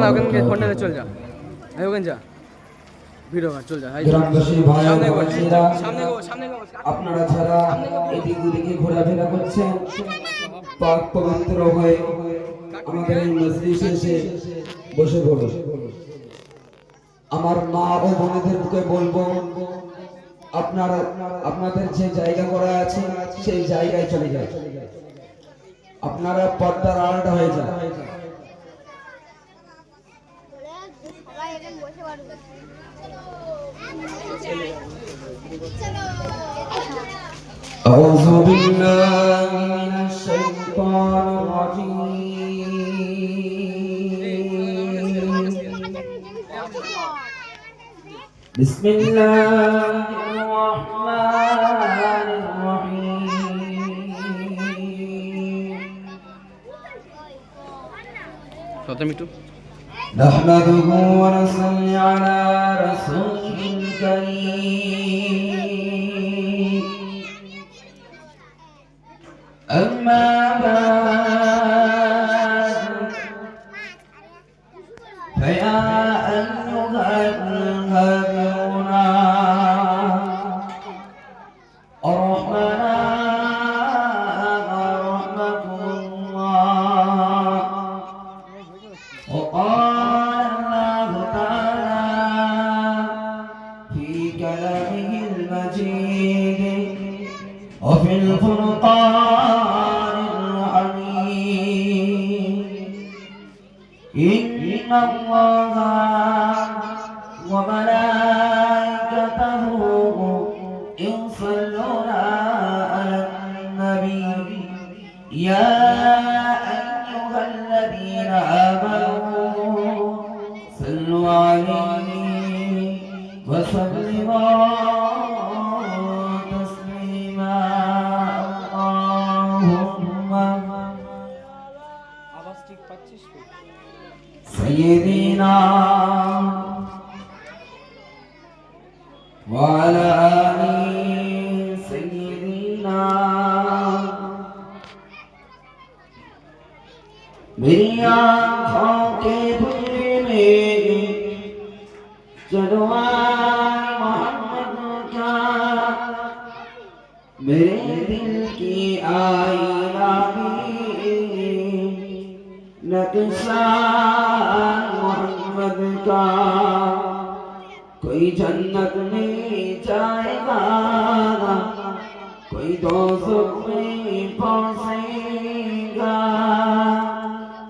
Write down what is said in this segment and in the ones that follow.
না ওখানে ফোনটা চল যা এই ওখানে যা ভিডিও কর চল যা গ্রামবাসী ভাই সামনে গো সামনে আপনারা যারা এদিক ওদিকে ঘোরাফেরা করছেন পাক পবিত্র হয়ে আমাদের এই মজলিসে এসে বসে পড়ুন। আমার মা ও বোনেদেরকে বলবো আপনারা আপনাদের যে জায়গা করা আছে সেই জায়গায় চলে যান, আপনারা পর্দার আড়াল হয়ে যান। أعوذ بالله من الشيطان الرجيم. بسم الله الرحمن الرحيم. نحمده ونصلي على رسوله الكريم. أما بعد فيا أيها الهادون رحمة الله. وقال الله تعالى في كلامه المجيد وفي الفرقان الحميد إن الله وملائكته يصلون على النبي يا أيها الذين آمنوا صلوا عليه وسلموا تسليما. سيدنا وعلى آله سيدنا. मेरी आँखों के बुझे में चलवा मोहम्मद का, मेरे दिल की आईना में नक्शा मोहम्मद का. कोई जन्नत में जाएगा, कोई दोज़ख में पहुंचेगा.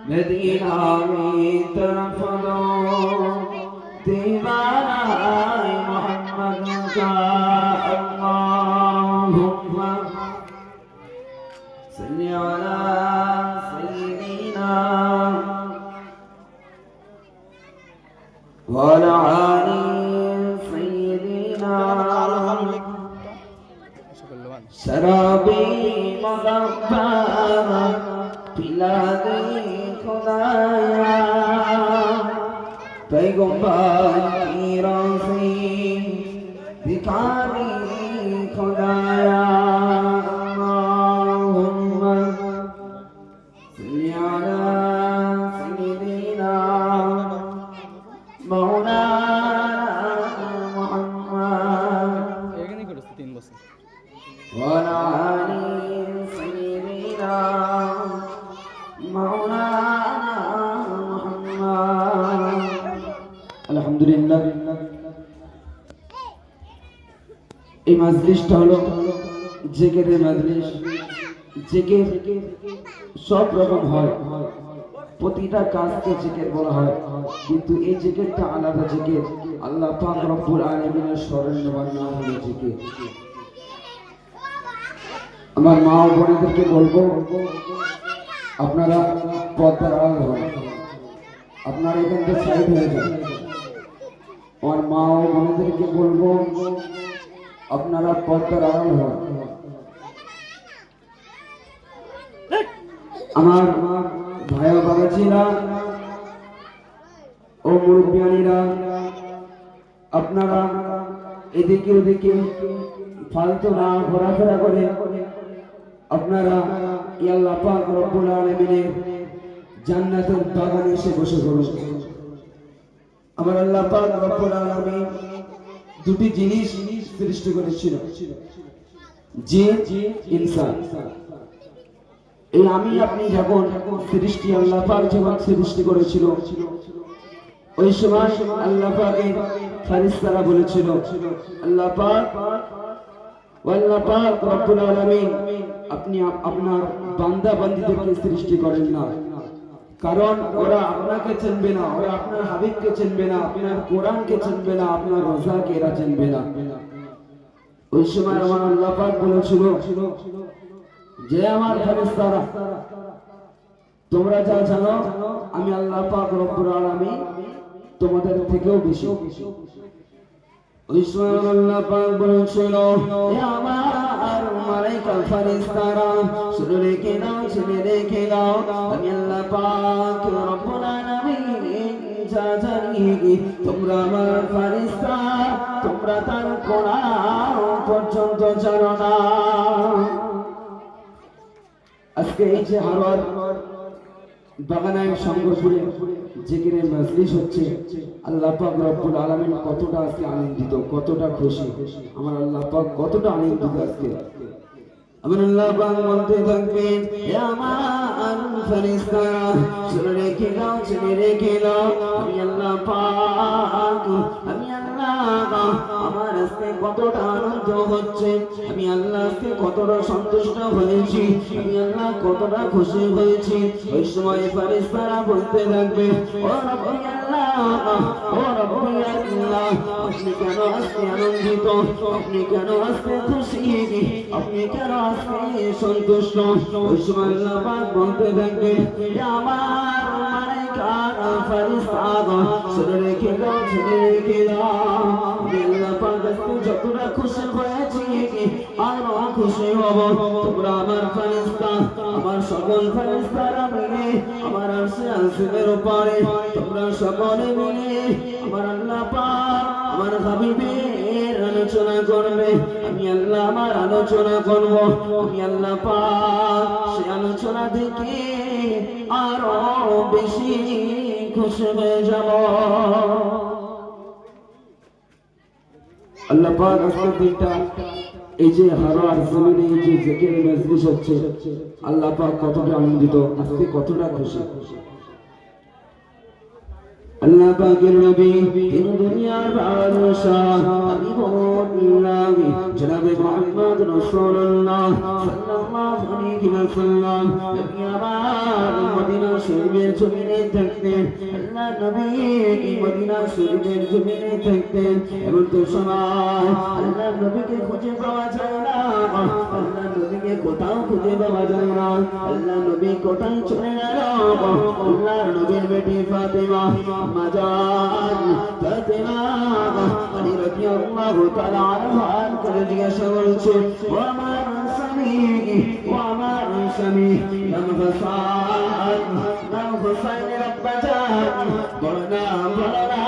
मदीना में तरफ दो दीवाना मोहम्मद का. अल्लाहुम्मा सल्ली अला सय्यिदिना व अला आलि सय्यिदिना. शराबी मुज़फ्फर पिला दे खुदाया, पैगंबर की रोज़ी दिखा दे खुदाया. अल्लाहुम्मा सल्ली अला सय्यिदिना मौलाना मुहम्मद व अला आलि सय्यिदिना मौलाना मुहम्मद. আলহামদুলিল্লাহ এই মাজলিসটা হলো জিকিরের মাজলিস. জিকির সব রকম হয়, প্রতিটা কাজকে জিকির বলা হয়, কিন্তু এই জিকিরটা আলাদা জিকির. আল্লাহ পাক রব্বুল আলামিনের স্মরণ নেওয়ার নাম হলো জিকির. আমার মা ও বোনেদেরকে বলবো আপনারা পর্দার আড়াল হন, আপনারা এখান থেকে সাইড হয়ে যান. আমার মা ও বোনেদেরকে বলবো আপনারা পর্দার আড়াল হন. আমার ভাই ও বাবাজিরা ও মুরব্বিয়ানিরা, আপনারা এদিকে ওদিকে ফালতু না ঘোরাফেরা করে আপনারা আল্লাহ পাক রব্বুল আলামিনের জান্নাতের বাগানে এসে বসে পড়ুন. আমার আল্লাহ পাক রব্বুল আলামিন দুটি জিনিস সৃষ্টি করেছিল, জিন ইনসান। এই আমি আপনি যখন সৃষ্টি আল্লাহ পাক যখন সৃষ্টি করেছিল, ওই সময় আল্লাহ পাকের ফেরেশতারা বলেছিল আল্লাহ পাক রব্বুল আলামিন আপনি আপনার বান্দা বান্দীদেরকে সৃষ্টি করেন না, কারণ ওরা আপনাকে চিনবে না, ওরা আপনার হাবিবকে চিনবে না, আপনার কোরআনকে চিনবে না, আপনার রোজাকে এরা চিনবে না। ওই সময় আমার আল্লাহ পাক বলেছিল যে আমার ফেরেশতারা তোমরা যা জানো আমি আল্লাহ পাক রব্বুল আলামিন তোমাদের থেকেও বেশি। ওই সময় আল্লাহ পাক বলেছিল হে আমার মালায়েকা ফেরেশতারা শুনে রেখে নাও, শুনে রেখে নাও, আমি আল্লাহ পাক রব্বুল আলামিন যা জানি তোমরা আমার ফেরেশতা, তোমরা তার কোরআন পর্যন্ত জানো না। আজকে এই যে হারোয়ার বাগানায় শঙ্করপুরে জিকিরের মজলিস হচ্ছে, আল্লাহ পাক রব্বুল আলামিন কতটা আজকে আনন্দিত, কতটা খুশি, আমার আল্লাহ পাক কতটা আনন্দিত আজকে। আমার আল্লাহ পাক বলতে থাকবেন হে আমার ফেরেশতারা শুনে রেখে নাও, শুনে রেখে নাও, আমি আল্লাহ পাক, আমি আল্লাহ আমার আজকে কতটা আনন্দ হচ্ছে, আমি আল্লাহ আজকে কতটা সন্তুষ্ট হয়েছি, আমি আল্লাহ কতটা খুশি হয়েছি। ওই সময় ফেরেশতারা বলতে থাকবে ও রব্বি আল্লাহ, ও রব্বি আল্লাহ, আপনি কেন আজকে আনন্দিত, আপনি কেন আজকে খুশি, আপনি কেন আজকে সন্তুষ্ট। ওই সময় আল্লাহ পাক বলতে থাকবে আমার মালায়েকা ফেরেশতারা শুনে রেখে দাও, শুনে রেখে দাও, আমি আল্লাহ পাক আজকে যতটা খুশি হয়েছি আরো খুশি হব। তোমরা আমার ফেরেশতা, আমার সকল ফেরেশতারা মিলে আমার আরশে আজিমের উপরে তোমরা সকলে মিলে আমার আল্লাহ পাক আমার হাবিবের আলোচনা করবে, আমি আল্লাহ আমার আলোচনা করব, আমি আল্লাহ পাক সেই আলোচনা দেখে আরো বেশি খুশি হয়ে যাব। আল্লাহ পাক আজকের দিনটা এই যে হারোয়ার জমিনে এই যে জিকিরের মজলিস হচ্ছে, আল্লাহ পাক কতটা আনন্দিত, আজকে কতটা খুশি। আল্লাহ পাকের নবী তিন দুনিয়ার বাদশাহ হাবিবুল্লাহ জনাবে মুহাম্মদ রাসূলুল্লাহ সাল্লাল্লাহু আলাইহি ওয়াসাল্লাম নবী আমার মদিনা শরীফের জমিনে থাকতেন, আল্লাহ নবী মদিনা শরীফের জমিনে থাকতেন। এমন তো সময় আল্লাহ নবীকে খুঁজে পাওয়া যায় না, আল্লাহ নবীকে কোথাও খুঁজে পাওয়া যায় না, আল্লাহ নবী কোথায় চলে গেল। আল্লাহ নবীর বেটি ফাতেমা মাজান ফাতেমা আলী রাদিয়াল্লাহু তাআলা আনহা করে জিজ্ঞাসা করেছে ও আমার স্বামী, ও আমার স্বামী নাম হাসান, নাম হুসাইন আব্বাজান, বলনা বলনা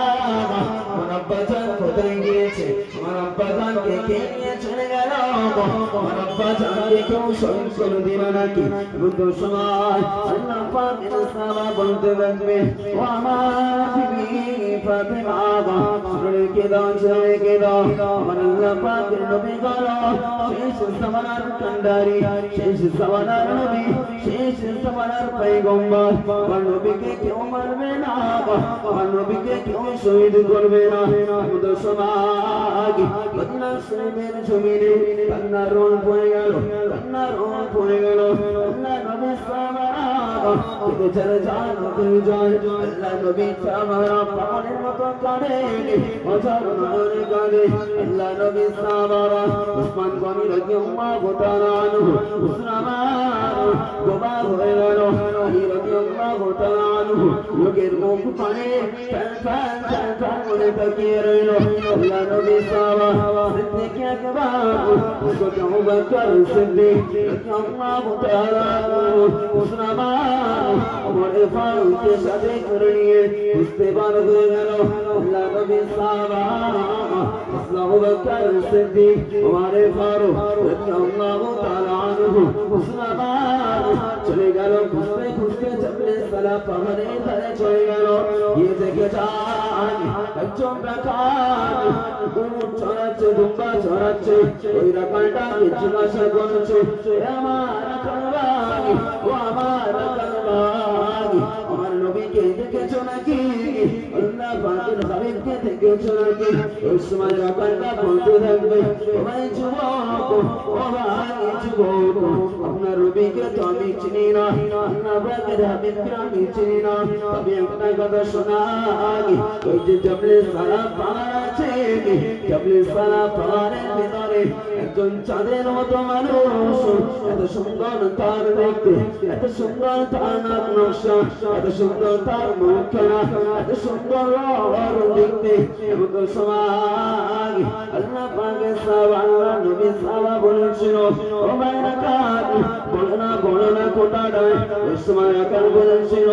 আমার আব্বাজান কোথায় গিয়েছে, আমার আব্বাজানকে কে নিয়ে চলে গেল, আমার আব্বাজানকে কেউ শহীদ করে দিবে নাকি। বুদ্ধ সময় আল্লাহ পাকের সাহাবা বলতে লাগবে ও আমার বিবি ফাতেমা রেখে দাও, রেখে দাও, আমার আল্লাহ পাকের নবী গেল শেষ জামানার কান্ডারি, শেষ জামানার নবী, শেষ জামানার পয়গম্বর, আমার নবীকে কেউ মারবে না, আমার নবীকে কেউ শহীদ করবে না। বুদ্ধ সময় মদিনা শরীফের জমিনে কান্নার রোল পড়ে গেল, কান্নার রোল পড়ে গেল। আল্লাহ নবী সাহাবারা বেচারা জান হয়ে যায়, আল্লাহ নবী সাহাবারা পাগলের মতো কাঁদে, অঝর নয়নে কাঁদে। আল্লাহ নবী সাহাবারা উসমান গনি রাদিয়াল্লাহু তাআলা আনহু উসমান গোবা হয়ে গেল, আলী রাদিয়াল্লাহু তাআলা আনহু লোকের মুখ পানে ফ্যান ফ্যান ফ্যান করে তাকিয়ে রইল। আল্লাহ নবী সাহাবা সিদ্দিক আকবর হযরত আবু বকর সিদ্দিক রাদিয়াল্লাহু তাআলা উসমান ওমর ফারুকের সাথে করে নিয়ে ইস্তেগফার হয়ে গেল। আল্লাহ নবী সাহাবা আবু বকর সিদ্দিক ওমর ফারুক রাদিয়াল্লাহু তাআলা আনহু উসমান চলে গেল, খুঁজতে খুঁজতে জবলে সালা পাহাড়ে ধারে চলে গেল। ये देखे जा একজন রাখাল গরু চড়াচ্ছে, দুম্বা চড়াচ্ছে, ওই রাখালটাকে জিজ্ঞাসা করছে, আমার রাখাল ভাই, ও আমার রাখাল ভাই, আমার নবীকে দেখেছো নাকি? আল্লাহ পাকের হাবিবকে দেখেছো নাকি? ওই সময় রাখালটা বলতে থাকবে, ও ভাই যুবক, ও ভাই যুবক, আপনার নবীকে তো আমি চিনি না, আল্লাহ পাকের হাবিবকে আমি চিনি না, তবে একটা কথা শোনা, ওই যে জবলে সারা পাহাড় আছে, জবলে সারা পাহাড়ের ভিতরে একজন চাঁদের মতো মানুষ, এত সুন্দর তার দেখতে, এত সুন্দর তার নাক নকশা, এত সুন্দর তার মুখখানা, এত সুন্দর দেখতে, এমন সময় আল্লাহ পাকের সাহাবা, আল্লাহ নবী সাহাবা বলেছিল, ও ভাই রাখাল, বলো না কোটা নয়। ওই সময় রাখাল বলেছিল,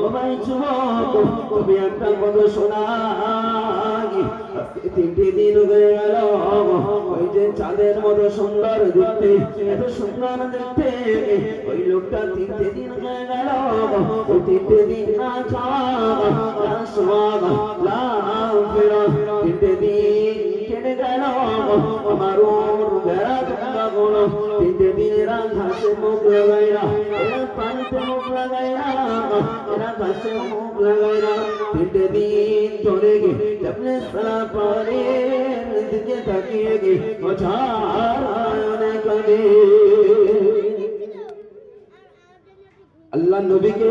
ও ভাই যুবক, তুমি একটা কথা শোনা, তিনটে দিন হয়ে গেল, ওই যে চাঁদের মতো সুন্দর দেখতে, এত সুন্দর দেখতে, ওই লোকটা তিনটে দিন হয়ে গেল, ওই তিনটে দিন না খাওয়া না শোয়া না ফেরা, তিনটে দিন কেটে গেল, আমার ভেড়া তোমরা বলো, তিনটে দিন এরা ঘাসে মুখ লাগাই না, এরা পানিতে মুখ লাগাই না, এরা ঘাসে মুখ লাগাই না, তিনটে দিন ধরে গে আপনি সারা পাহাড়ের দিকে তাকিয়ে গে অনেক আগে আল্লাহ নবীকে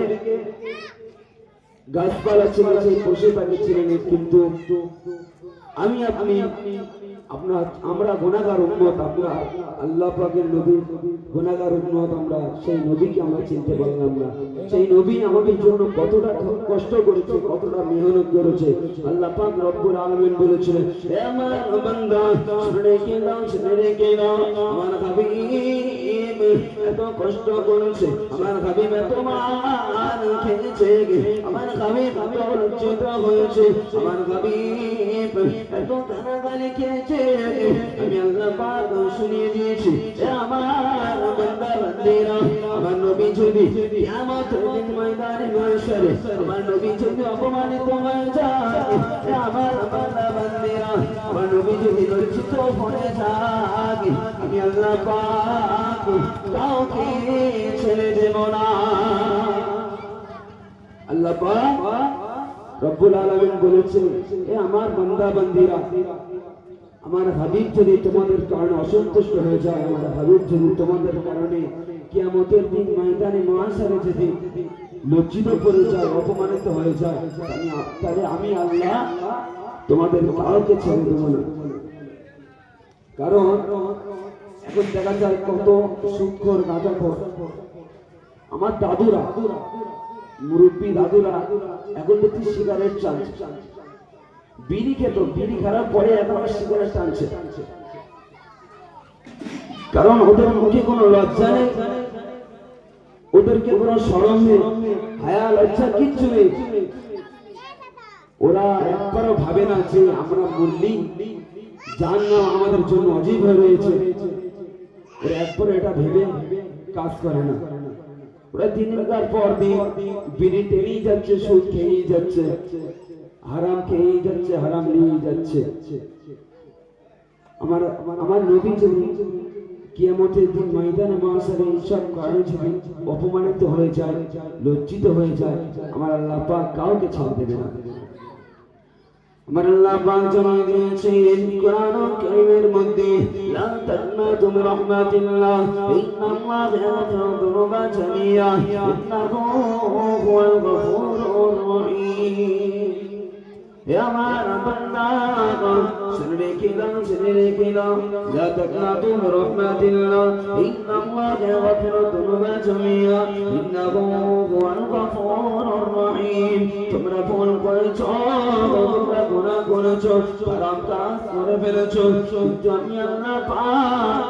গাছপালা ছিল, সেই পশু পাখি ছিলেন, কিন্তু আমি আপনি আমরা গুনাহগার উম্মত, আমরা আল্লাহ পাকের নবী গুনাহগার উম্মত, আমরা সেই নবীকে আমরা চিনতে পারলাম না। সেই নবী আমাদের জন্য কতটা কষ্ট করেছে, কতটা মেহনত করেছে। আল্লাহ পাক রব্বুল আলামিন বলেছিলেন, হে আমার বান্দা, শুনে রেখে দাও, আমার হাবিব এত কষ্ট করেছে, আমার হাবিব এত মান খেয়েছে, আমার হাবিব এত লজ্জিত হয়েছে, আমার হাবিব এত কান্নাকাটি খেয়েছে, আমি আল্লাহ পাক শুনিয়ে দিয়েছি। আমার বান্দা বান্দিরা, আমার নবী যদি কিয়ামতের দিন ময়দানে মাশারে আমার নবী যদি অপমানিত হয়ে যায়, আমার বান্দা বান্দিরা, আমার নবী যদি লজ্জিত হয়ে যায়, আমি আল্লাহ পাক কাউকে ছেড়ে দেব না। আল্লাহ পাক রব্বুল আলামিন বলেছেন, এ আমার বান্দা বান্দিরা, আমার হাবিব যদি তোমাদের কারণে অসন্তুষ্ট হয়ে যায়, আমার হাবিব যদি তোমাদের কারণে কিয়ামতের দিন ময়দানে মাহশারে যদি লজ্জিত করে যায়, অপমানিত হয়ে যায়, তাহলে আমি আল্লাহ তোমাদের কাউকে ছেড়ে দেব না। কারণ এখন দেখা যায় কত সুদখোর গাঁজাখোর, আমার দাদুরা, মুরব্বী দাদুরা এখন দেখছি সিগারেট টানছে, বিড়ি খেত, বিড়ি খাওয়ার পরে এখন সিগারেট টানছে, কারণ ওদের মুখে কোনো লজ্জা নেই, ওদেরকে কোনো শরম নেই, হায়া লজ্জা কিচ্ছু নেই। ওরা একবারও ভাবে না যে আমরা মরলি জাহান্নাম আমাদের জন্য অজীব হয়ে রয়েছে, ওরা একবারও এটা ভেবে কাজ করে না। ওরা দিনের পর দিন বিড়ি টেনেই যাচ্ছে, সুদ খেয়েই যাচ্ছে, হারাম খেয়েই যাচ্ছে, হারাম নিয়েই যাচ্ছে। আমার নবী যদি কিয়ামতের দিন ময়দানে মাহশারে এইসব কারণে যদি অপমানিত হয়ে যায়, লজ্জিত হয়ে যায়, আমার আল্লাহ পাক কাউকে ছেড়ে দেবে না। আমার আল্লাহ পাক জানিয়ে দিয়েছেন কোরআন কারীমের মধ্যে, লা তাকনাতু মির রাহমাতিল্লাহ, ইন্নাল্লাহা ইয়াগফিরু যুনুবা জামিআ, ইন্নাহু হুয়াল গফুরুর রহিম। হে আমার বান্দা, শুনে রেখে দাও, লা তাকনাতু মির রাহমাতিল্লাহ, ইন্নাল্লাহা ইয়াগফিরু যুনুবা জামিআ, ইন্নাহু হুয়াল গফুরুর রহিম। তোমরা ভুল করেছো, তোমরা গুনাহ করেছো, হারাম কাজ করে ফেলেছো, কিন্তু আমি আল্লাহ পাক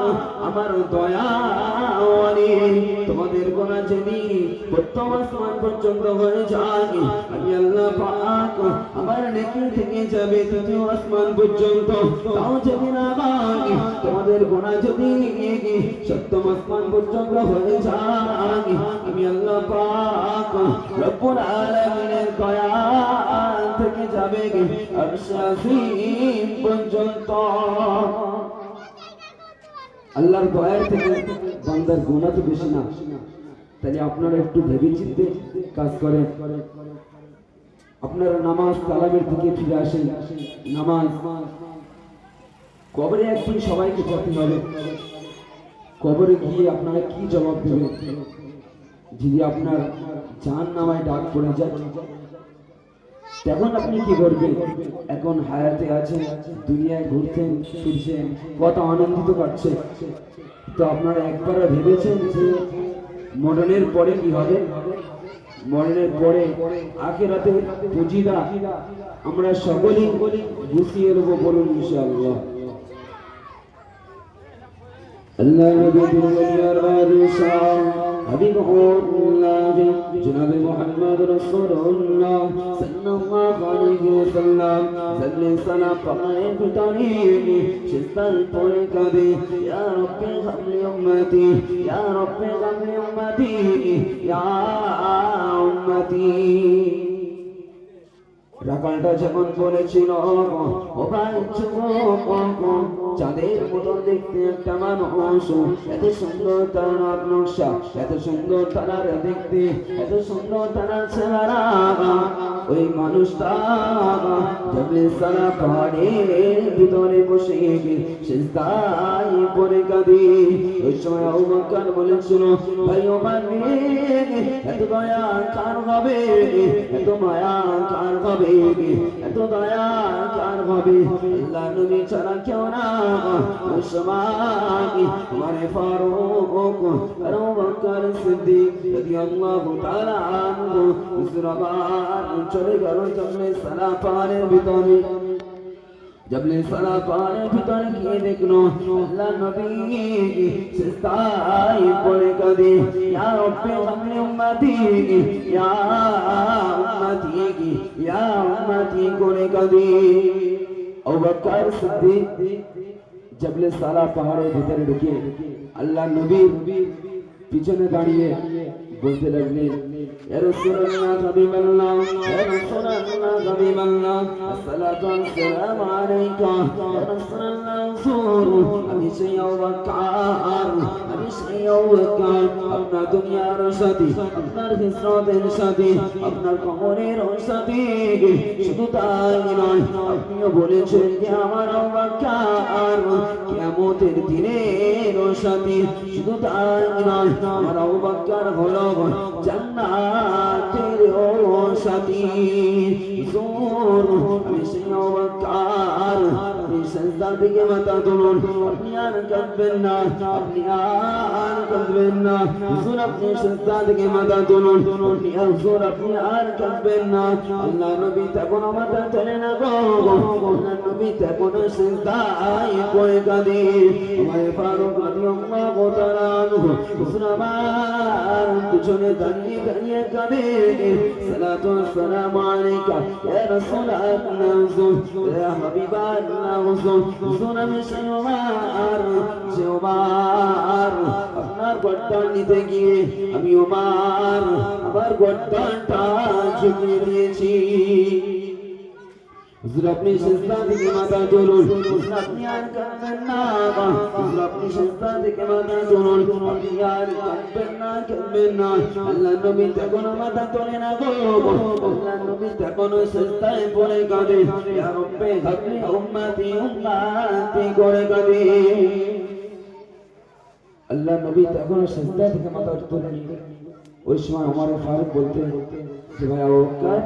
আমার দয়াওয়ালি তোমাদের গুনাহ যদি প্রথম আসমান পর্যন্ত হয়ে যায়, আমি আল্লাহ পাক আমার নেকি থেকে যাবে তৃতীয় আসমান পর্যন্ত, তাও যদি না হয়, তোমাদের গুনাহ যদি সপ্তম আসমান পর্যন্ত হয়ে যায়, আমি আল্লাহ পাক রব্বুল আলামিনের দয়া থেকে যাবে আরশে আজিম পর্যন্ত। আল্লাহর দয়া থেকে বান্দার গুনাহ তো বেশি না, তাহলে আপনারা একটু ভেবে চিন্তে কাজ করেন। আপনারা নামাজ কালামের দিকে ফিরে আসেন। নামাজ কবরে একদিন সবাইকে পড়তে হবে। কবরে গিয়ে আপনারা কি জবাব দেবেন যদি আপনার জাহান্নামায় ডাক পড়ে যায়? তখন আপনি কি করবেন? এখন হায়াতে আছেন, দুনিয়ায় ঘুরছেন ফিরছেন, কত আনন্দিত পাচ্ছেন, তো আপনারা একবারও ভেবেছেন যে মরণের পরে কি হবে? মরণের পরে আখিরাতে পুঁজিটা আমরা সকলেই গুছিয়ে নেবো, বলুন ইনশাআল্লাহ। আল্লাহ নবী দুনিয়ার বাদশাহ হাবিবুল্লাহ জনাবে মুহাম্মদ রাসূলুল্লাহ সাল্লাল্লাহু আলাইহি ওয়াসাল্লাম সাল্লে সালাম পায়ে ভিতরে সিজদার পড়ে কাঁদে, ইয়া রাব্বি হাবলি উম্মতি, ইয়া রাব্বি হাবলি উম্মতি, ইয়া উম্মতি। রাখালটা যেমন বলেছিল, ও ভাই যুবক, চাঁদের মতন দেখতে একটা মানুষ, এত সুন্দর তার নকশা, এত সুন্দর তার দেখতে, এত সুন্দর তার চেহারা, ওই মানুষটা জবলে সারা পাহাড়ের ভিতরে বসে সিজদায় পড়ে কাঁদে। ওই সময় আবু বকর বলেছিল, ভাই ওমর রে, এত দয়া কার হবে, এত মায়া কার হবে, এত দয়া কার হবে? আল্লাহ নবী ছাড়া কেউ না। ওই সময় ওমর ফারুক আর আবু বকর সিদ্দিক রাদিয়াল্লাহু তাআলা আনহু সুরাবান চলে গেল জবলে সারা পাহাড়ের ভিতরে। জবলে সারা পাহাড়ের ভিতরে গিয়ে দেখলো আল্লাহ নবী সিজদায় পড়ে কাঁদে, ইয়া রাব্বি হাবলি উম্মতি, ইয়া উম্মতি, ইয়া উম্মতি করে কাঁদে। আবু বকর সিদ্দিক জবলে সারা পাহাড়ের ভিতরে ঢুকে আল্লাহ নবীর পিছনে দাঁড়িয়ে বলতে লাগলেন, ইয়া রাসূলুল্লাহ হাবিবাল্লাহ, ইয়া রাসূলুল্লাহ হাবিবাল্লাহ, আসসালাতু ওয়াসসালামু আলাইকা, ইয়া রাসূলুল্লাহ হুজুর, আমি সেই আবু বকর, আমি সেই আবু বকর, আপনার দুনিয়ার সাথী, আপনার হিজরতের সাথী, আপনার কবরের সাথী। শুধু তাই নয়, আপনিও বলেছেন যে আমার আবু বকর কিয়ামতের দিনের সাথী। শুধু তাই নয়, আমার আবু বকর হলো জান্নাতের সাথী। হুজুর, আমি সেই আবু বকর, আপনি সিজদা থেকে মাথা তুলুন, আপনি আর কাঁদবেন না, আপনি আর কাঁদবেন না। হুজুর, আপনি সিজদা থেকে মাথা তুলুন, হুজুর আপনি আর কাঁদবেন না। আল্লাহ নবী তখন মাথা তোলে না গো, আল্লাহ নবী তখন সিজদায় পড়ে কাঁদে। ওমর ফারুক রাদিয়াল্লাহু তাআলা আনহু হুজুর আমার পিছনে দাঁড়িয়ে দাঁড়িয়ে কাঁদে, সালাতু ওয়াসসালামু আলাইকা ইয়া রাসূলুল্লাহ হুজুর, ইয়া হাবিবাল্লাহ হুজুর। হুজুর, আমি সেই ওমর, যে ওমর আপনার গর্দান নিতে গিয়ে আমি ওমর আমার গর্দানটা ঝুঁকিয়ে দিয়েছি। হুজুর, আপনি সিজদা থেকে মাথা তুলুন, হুজুর আপনি আর কাঁদবেন না, হুজুর আপনি সিজদা থেকে মাথা তুলুন, আপনি আর কাঁদবেন না, কাঁদবেন না। আল্লাহ নবী তখন মাথা তোলে না গো, আল্লাহ নবী তখন সিজদায় পড়ে কাঁদে, ইয়া রাব্বি হাবলি উম্মতি, উম্মতি করে কাঁদে। আল্লাহ নবী তখন সিজদা থেকে মাথা তোলেন। ওই সময় ওমর ফারুক বলতে যে, ভাই আবু বকর,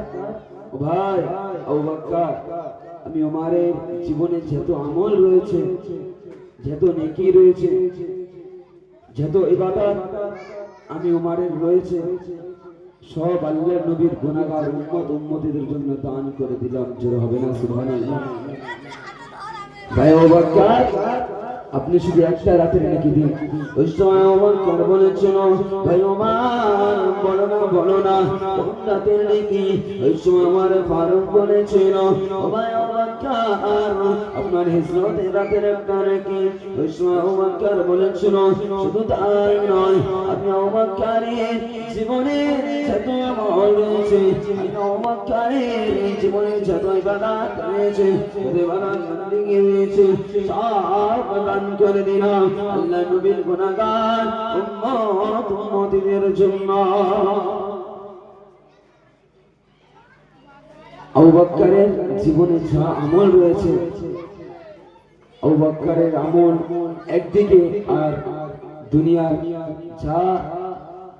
ও ভাই আবু বকর, আমি ওমরের জীবনে যত আমল রয়েছে, যত নেকি রয়েছে, যত ইবাদত আমি ওমরের রয়েছে, সব আল্লাহর নবীর গুনাহগার উম্মতিদের জন্য দান করে দিলাম। জোরে হবে না সুবহানাল্লাহ? ভাই আবু বকর, আপনি শুধু একটা রাতের নাকি দিন। ওই সময় ওমর বলেছিল, ভাই ওমর বলো না কোন রাতের নাকি। ওই সময় আমার ফারুক বলেছিল, ও ভাই ওবাক্কার আপনার হিজরতের রাতের একটা নাকি। ওই সময় ওবাক্কার বলেছিল, শুধু তাই নয়, আপনি ওবাক্কারের জীবনের যত আমল রয়েছে, আপনি ওবাক্কারের জীবনের যত ইবাদত রয়েছে, যত ইবাদত বন্দেগী রয়েছে, সব দান করে দিলাম আল্লাহ নবীর গুনাহগার উম্মতের জন্য। আবু বকরের জীবনে যা আমল রয়েছে, আবু বকরের আমল একদিকে, আর দুনিয়ার যা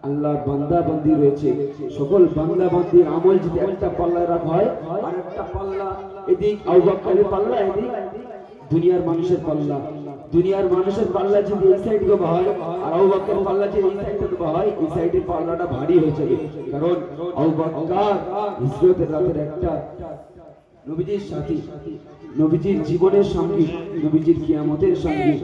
আল্লাহর বান্দা বান্দি রয়েছে, সকল বান্দা বান্দির আমল যদি একটা পাল্লায় রাখা হয়, আর একটা পাল্লা এদিক আবু বকরের পাল্লা, এদিক দুনিয়ার মানুষের পাল্লা। দুনিয়ার মানুষের পাল্লা যদি এই সাইড গো হয়, আর আবু বকরের পাল্লা যদি এই সাইডে গো হয়, এই সাইডের পাল্লাটা ভারী হয়ে যাবে। কারণ আবু বকর হিজরতের রাতের একটা নবীজির সাথী, নবীজির জীবনের সঙ্গী, নবীজির কিয়ামতের সঙ্গী।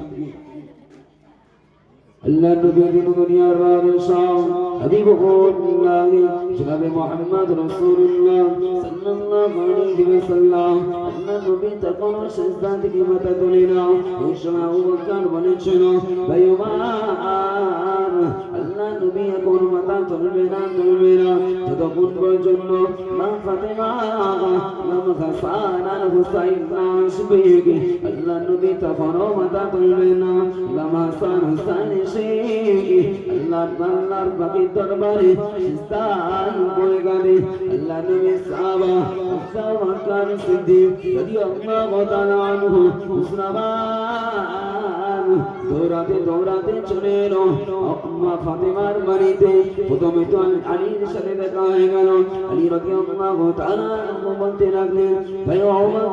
আল্লাহ নবীর দুনিয়ার রাসূল হাবিবুল্লাহ জনাবে মুহাম্মদ রাসূলুল্লাহ সাল্লাল্লাহু আলাইহি ওয়াসাল্লাম, আল্লাহ নবী তখন সিজদা থেকে মাথা তুলে না। ওই সময় আবু বকর বলেছিল, ভাই ওমর আল্লাহ নবী এখন মাথা তুলবে না যতক্ষণ পর্যন্ত মা ফাতেমা নাম হাসান আর হুসাইন না আসবে। আল্লাহ নবী তখনও মাথা তুলবে না। ইমাম হাসান হুসাইন এসে আল্লাহর পাকের দরবারে সিজদায় পড়ে গেলে আল্লাহ নবী সাহাবা আবু বকর সিদ্দিক রাদিয়াল্লাহু তাআলা আনহু দৌড়াতে দৌড়াতে চলে এলো মা ফাতেমার বাড়িতে। প্রথমে তো আলীর সাথে দেখা হয়ে গেল। আলী রাদিয়াল্লাহু তাআলা বলতে লাগলেন, ভাই ওমর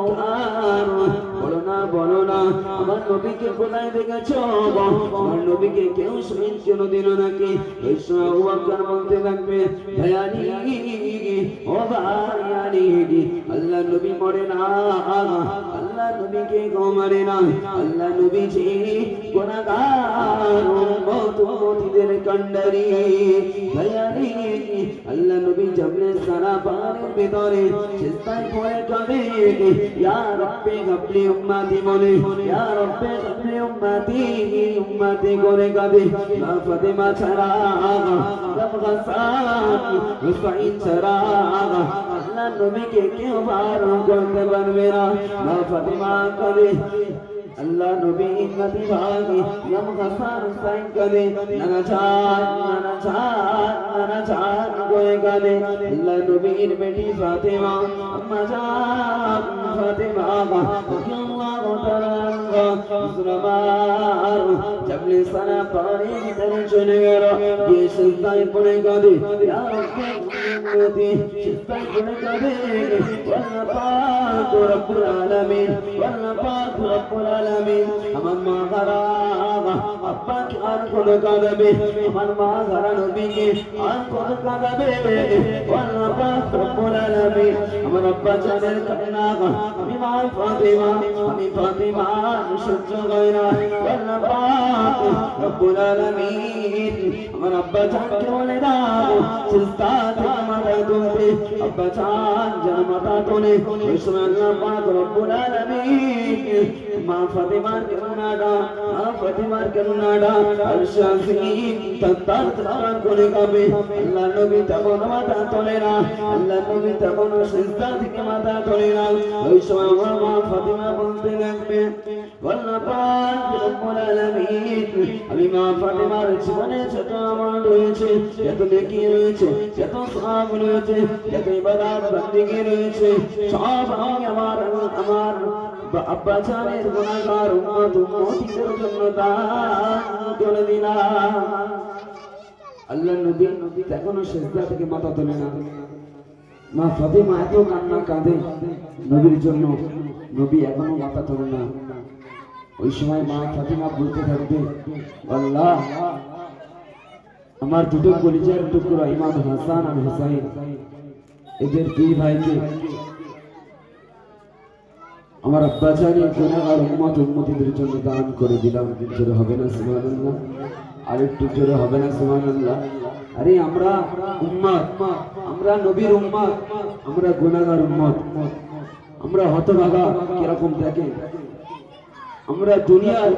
বলো না আমার নবীকে কোথায় দেখেছো? আমার নবীকে কেউ শহীদ কেন দিল নাকি? ওই সময় আবু বকর বলতে লাগবে, ভাই আলী, ও ভাই আলী, আল্লাহ নবী মরে না, আল্লাহ নবীকে কেউ মারে না। আল্লাহ নবীজি গুনাহগার উম্মতের কান্ডারি। ভাই আলী, আল্লাহ নবী জাবলে সারা পানির ভিতরে সিজদায় পড়ে কাঁদে, ইয়া রাব্বি গাবলি উম্মতি বলে, ইয়া রাব্বি গাবলি উম্মতি করে কাঁদে। মা ফাতেমা ছাড়া, আবু হাসান হুসাইন ছাড়া আল্লাহ নবীকে কেউ বারণ করতে পারবে না। মা ফাতেমা কাঁদে, আল্লাহ নবী নবী ভাগে ইমাম হাসান হুসাইন কাঁদে, নানা জান গোয়ে কাঁদে। আল্লাহ নবীর বেটি ফাতেমা, আম্মা জান ফাতেমা রাদিয়াল্লাহু তাআলা আনহা মুসলমান জাবলে সানা পানি ভিতরে চলে গেল, গিয়ে সিজদায় পড়ে কাঁদে, ইয়া রাব্বি উম্মতি, সিজদায় পড়ে কাঁদে। ওয়াল্লাহ পাক রব্বুল আলামিন, ওয়াল্লাহ পাক রব্বুল আলামিন আমার মা যারা আব্বাকে আর কোন কাঁদাবে, আমার মা যারা নবীকে আর কোন কাঁদাবে। আল্লাহ পাক রব্বুল আলামিন আমার আব্বা জানের কান্না আমি মা ফাতেমা, আমি ফাতেমা সহ্য করে না। আল্লাহ পাক রব্বুল আলামিন আমার আব্বা জানকে বলে দাও সিজদা থেকে মাথা তুলতে। আব্বা জান যেন মাথা তোলে। ওই সময় আল্লাহ পাক রব্বুল আলামিন মা ফাতেমার কান্নাটা, মা ফাতেমার কান্নাটা আরশ আজিম তার করে কাঁপে। আল্লাহ নবী তখন মাথা তোলে না, আল্লাহ নবী তখন সিজদা থেকে মাথা তোলে না। ওই সময় আমার মা ফাতেমা বলতে লাগবে, আল্লাহ পাক রব্বুল আলামিন আমি মা ফাতেমার জীবনে যত আমল রয়েছে, যত নেকি রয়েছে, যত সওয়াব রয়েছে, যত ইবাদত বন্দেগী রয়েছে, সব আমি আমার আব্বা জানের গুনাহগার উম্মতের জন্য দান করে দিলাম। আল্লাহ নবী এখনো সিজদা থেকে মাথা তোলে না। মা ফাতেমা এত কান্না কাঁদে নবীর জন্য, নবী এখনো মাথা তোলে না। ওই সময় মা ফাতেমা বলতে থাকবে, আল্লাহ আমার দুটো কলিজার টুকরা ইমাম হাসান আর হুসাইন, এদের দুই ভাইকে আমার আব্বা জানি গুনাহগার উম্মত উম্মতিদের জন্য দান করে দিলাম। জোরে হবে না সুবহানাল্লাহ? আর একটু জোরে হবে না সুবহানাল্লাহ? আরে আমরা উম্মত, আমরা নবীর উম্মত, আমরা গুনাহগার উম্মত, আমরা হতভাগা। কিরকম দেখেন, আমরা দুনিয়ার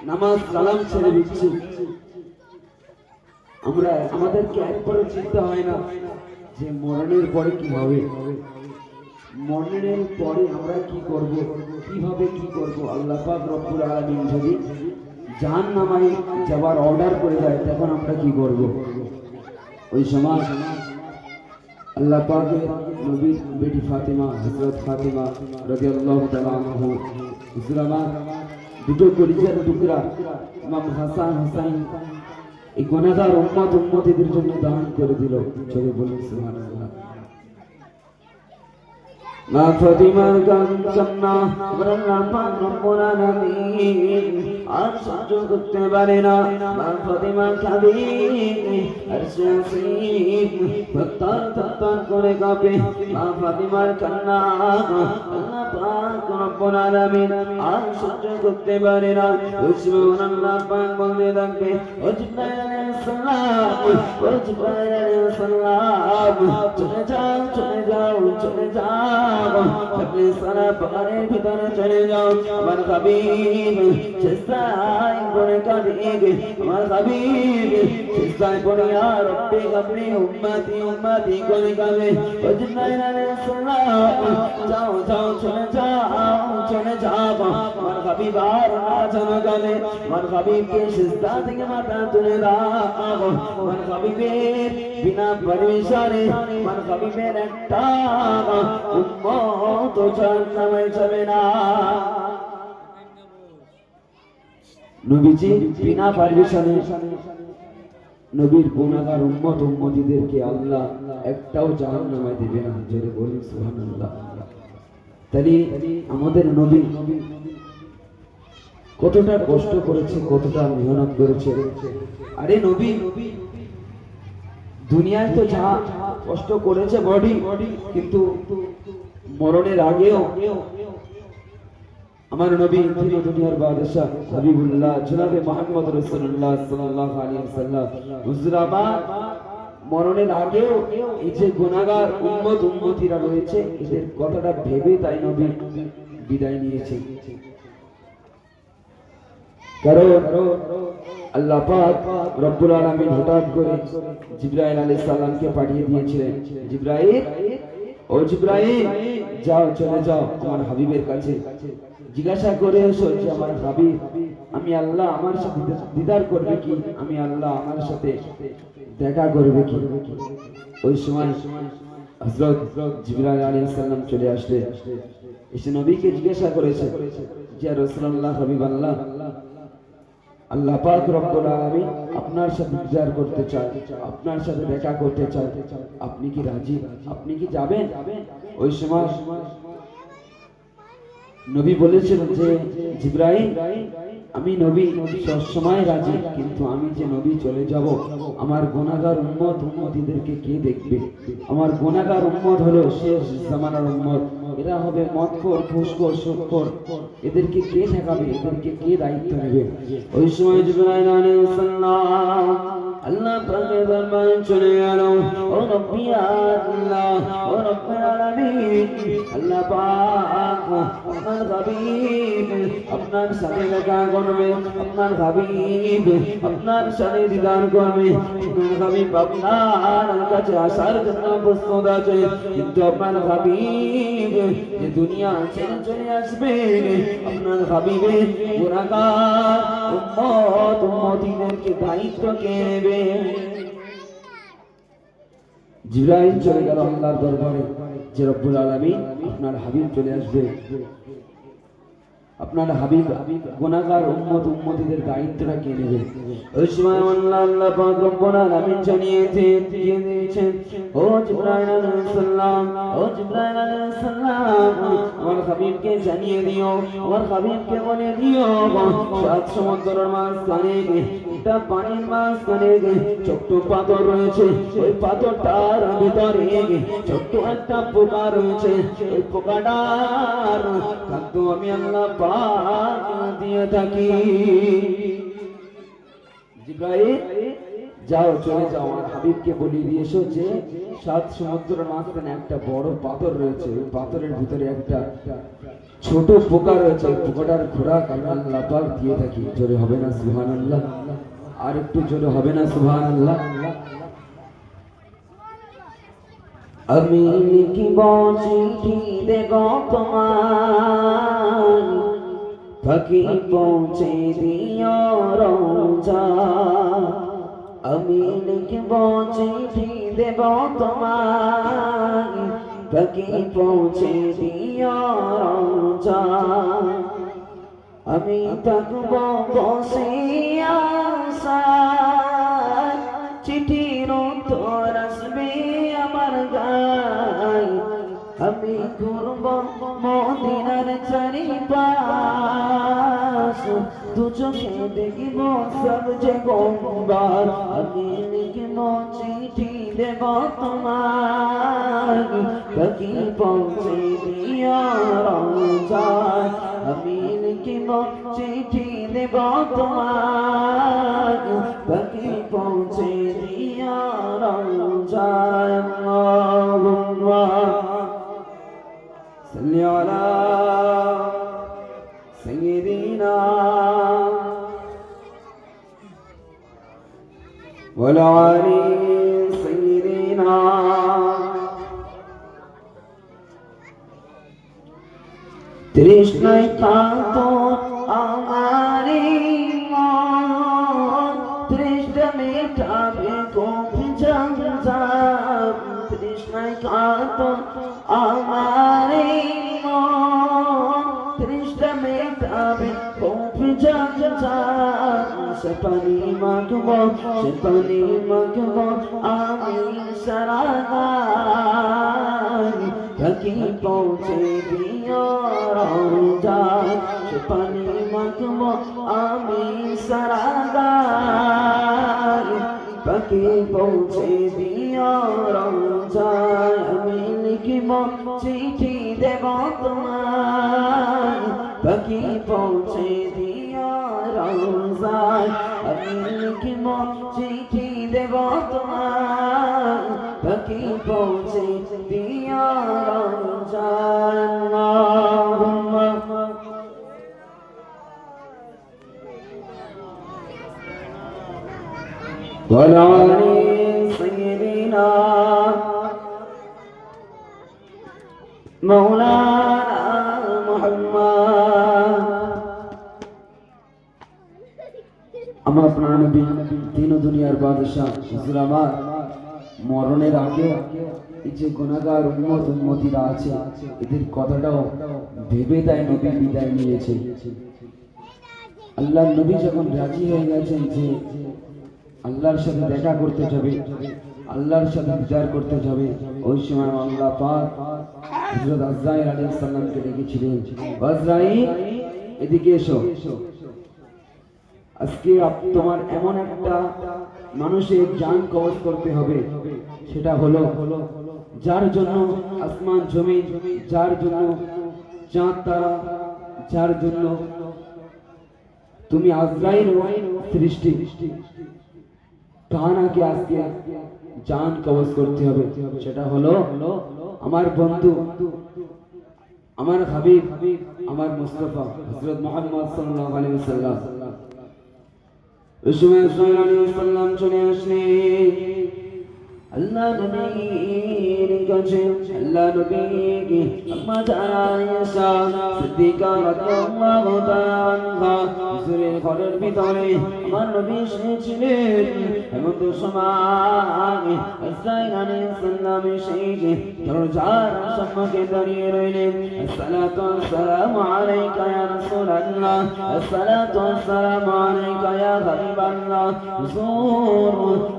নামাজ কালাম ছেড়ে দিচ্ছি। আমরা আমাদেরকে একবারও চিন্তা হয় না যে মরণের পরে কি হবে, মরণের পরে আমরা কি করব, কিভাবে কি করব। আল্লাহ পাক রব্বুল আলামিন যদি জাহান্নামে যাবার অর্ডার করে দেয় তখন আমরা কি করব? ওই সময় আল্লাহ পাকের নবীর বেটি ফাতিমা, হযরত ফাতিমা রাদিয়াল্লাহু তাআলা আনহা, হুজুরামা দুটো কলিজার টুকরা ইমাম হাসান হুসাইন এই গুনাহগার উম্মত উম্মতিদের জন্য দান করে দিল। চলে বলুন সুবহানাল্লাহ। মা ফাতিমার কান্না আল্লাহ পাক রব্বুল আলামিন আর সহ্য করতে পারে না। মা ফাতিমা কাঁদে আর থরথর করে কাঁপে। মা ফাতিমার কান্না আল্লাহ পাক রব্বুল আলামিন আর সহ্য করতে পারে না। ওই সময় আল্লাহ পাক বলতে থাকবে, ও জিবরাইল আলাইহিস সালাম, ও জিবরাইল আলাইহিস সালাম, চলে যাও চলে যাও চলে যাও, अपने सारा पारे भीतर चले जाओ। हमारे हबीब सिस्ताई बोले करेंगे, हमारे हबीब सिस्ताई बोले यार रब्बी अपनी उम्मती उम्मती को निकाले। जिब्राइल अलैहिस्सलाम जाओ जाओ चले जाओ, हमारे हबीब और आजा निकाले। हमारे हबीब के सिस्ता থেকে মাথা তুলে দাও। हमारे हबीबের बिना परमिशने हमारे हबीबের একটা উম্মত জাহান্নামে যাবে না। নবীজি বিনা পারমিশনে নবীর গুনাহগার উম্মত উম্মতিদেরকে আল্লাহ একটাও জাহান্নামে দেবে না। জোরে বলুন সুবহানাল্লাহ। তাহলে আমাদের নবী কতটা কষ্ট করেছে, কতটা মেহনত করেছে। আরে নবী দুনিয়ায় তো যা কষ্ট করেছে বডি, কিন্তু মরণের আগেও আমার নবী দুনিয়ার বাদশাহ হাবিবুল্লাহ জনাবে মুহাম্মদ রাসূলুল্লাহ সাল্লাল্লাহু আলাইহি ওয়াসাল্লাম হুজুরামা মরণের আগেও এই যে গুনাহগার উম্মত উম্মতিরা রয়েছে এদের কথাটা ভেবে তাই নবী বিদায় নিয়েছে। কারণ আল্লাহ পাক রব্বুল আলামিন হঠাৎ করে জিবরাইল আলাইহিস সালামকে পাঠিয়ে দিয়েছিলেন, জিবরাইল ও জিবরাইল যাও চলে যাও আমার হাবিবের কাছে, জিজ্ঞাসা করে এসো যে আমার হাবিব আমি আল্লাহ আমার সাথে দিদার করবে কি, আমি আল্লাহ আমার সাথে দেখা করবে কি। ওই সময় হযরত জিবরাইল আলাইহিস সালাম চলে আসলেন, এসে নবীকে জিজ্ঞাসা করেছে যে রাসূলুল্লাহ হাবিবাল্লাহ আল্লাহ পাক রব্বুল আলামিন আপনার সাথে দিদার করতে চায়, আপনার সাথে দেখা করতে চায়, আপনি কি রাজি, আপনি কি যাবেন? ওই সময় নবী বলেছিলেন যে জিবরাইল আমি নবী সব সময় রাজি, কিন্তু আমি যে নবী চলে যাব আমার গুনাহগার উম্মত উম্মতিদেরকে কে দেখবে? আমার গুনাহগার উম্মত হলো শেষ জামানার উম্মত, এরা হবে মদখোর ঘুষখোর সুদখোর, এদেরকে কে ঠেকাবে, এদেরকে কে দায়িত্ব নেবে? ওই সময় জিবরাইল আলাইহিস সালাম আল্লাহ পাকের দরবারে চলে গেল, ও রব্বি আল্লাহ ও রব্বুল আলামিন আল্লাহ পাক আপনার হাবিব আপনার সাথে দেখা করবে, আপনার হাবিব আপনার সাথে দিদার করবে, আপনার হাবিব আপনার কাছে আসার জন্য প্রস্তুত আছে, কিন্তু আপনার হাবিব যে দুনিয়া ছেড়ে চলে আসবে, আপনার হাবিবের গুনাহগার উম্মত উম্মতিদেরকে দায়িত্ব কে নেবে? জিবরাইল চলে গেল আল্লাহর দরবারে যে রব্বুল আলামিন আপনার হাবিব চলে আসবে, আপনার হাবিব গুনাহগার উম্মত উম্মতিদের দায়িত্বটা কে নেবে? ওই সময় আল্লাহ পাক রব্বুল আলামিন জানিয়েছেন ও জিবরাইল আলাইহিস সালাম, ও জিবরাইল আলাইহিস সালাম আমার আমার হাবিবকে জানিয়ে দিও, আমার হাবিবকে বলে দিও, সাত সমুদ্রের মাঝখানে একটা পানির মাঝখানে ছোট্ট পাথর রয়েছে, ওই পাথরটার ভিতরে ছোট্ট একটা পোকা রয়েছে, ওই পোকাটার খাদ্য আমি আল্লাহ পাক দিয়ে থাকি। জিব্রাইল যাও, চলে যাও, আমার হাবিবকে বলে দিয়েছো যে সাত সমুদ্রের মাঝখানে একটা বড় পাথর রয়েছে, ওই পাথরের ভিতরে একটা ছোট পোকা রয়েছে, পোকাটার খোরাক আমি আল্লাহ পাক দিয়ে থাকি। জোরে হবে না সুবহানাল্লাহ? আর একটু জোরে হবে না সুবহানাল্লাহ? আমি লিখিব চিঠি দেব তোমার, পাখি পৌঁছে দিও রোজা। আমি লিখিব চিঠি দেব তোমার, পাখি পৌঁছে দিও রোজা। আমি থাকব বসে আশায়, চিঠির উত্তর আসবে আমার গায়। আমি ঘুরব মদিনার চারিপাশ, দু চোখে দেখিব সব যে গম্বার। আমি লিখিব চিঠি দেব তোমার, পাখি পৌঁছে দিও রোজায়। আমি লিখিব চিঠি দেব তোমার, পাখি পৌঁছে দিও রোজায়। আল্লাহুম্মা সাল্লি আলা সাইয়্যিদিনা ওয়া আলা আলি সাইয়্যিদিনা। তৃষ্ণায় কাতর আমার মন, তৃষ্ণা মেটাবে কফি ঝঞ্ঝাট। তৃষ্ণায় কাতর আমার মন, তৃষ্ণা মেটাবে কফি ঝঞ্ঝাট। সে পানি মাখবো, সে পানি মাখবো আমি সারা গায়, পাখি পৌঁছে দিও রোজায়। সে পানি মাখবো আমি সারা গায়, পাখি পৌঁছে দিও রোজায়। আমি লিখিব চিঠি দেব তোমার, পাখি পৌঁছে দিও রোজায়। আমি লিখিব চিঠি দেব তোমার, পাখি পৌঁছে দিও রোজায়। আল্লাহুম্মা ওয়া আলা আলি সাইয়্যিদিনা মাওলানা মুহাম্মদ। আমার প্রাণ নবী তিন দুনিয়ার বাদশাহ হুজুর আমার মরণের আগে এই যে গুনাহগার উম্মতিরা আছে, এদের কথাটাও ভেবে তাই নবী বিদায় নিয়েছে। আল্লাহর নবী যখন রাজি হয়ে গেছেন যে আল্লাহর সাথে দেখা করতে যাবে, আল্লাহর সাথে দিদার করতে যাবে, ওই সময় আল্লাহ পাক হযরত আজরাইল আলাইহিস সালামকে ডেকেছিলেন, আজরাইল এদিকে এসো, আজকে তোমার এমন একটা মানুষের জান কবজ করতে হবে, সেটা হলো যার জন্য আসমান জমিন, যার জন্য চাঁদ তারা, যার জন্য তুমি আজরাইল সৃষ্টি, তাহাকে আজকে জান কবজ করতে হবে। সেটা হলো আমার বন্ধু, আমার হাবিব, আমার মুস্তাফা হযরত মুহাম্মদ সাল্লাল্লাহু আলাইহি ওয়াসাল্লাম। ওই সময় সাল্লাল্লাহু আলাইহি ওয়াসাল্লাম চলে আসলেন আল্লাহ নবীর কাছে। আল্লাহ নবীকে আম্মা জান আয়েশা সিদ্দিকা রাদিয়াল্লাহু তাআলা আনহা হুজুরের ঘরের ভিতরে আমার নবী এসেছিলেন। এমন তো সময় আজরাইল আলাইহিস সালাম এসে দরজার সম্মুখে দাঁড়িয়ে রইলেন। আসসালাতু ওয়াসসালামু আলাইকা ইয়া রাসূলুল্লাহ, আসসালাতু ওয়াসসালামু আলাইকা ইয়া হাবিবাল্লাহ। হুজুর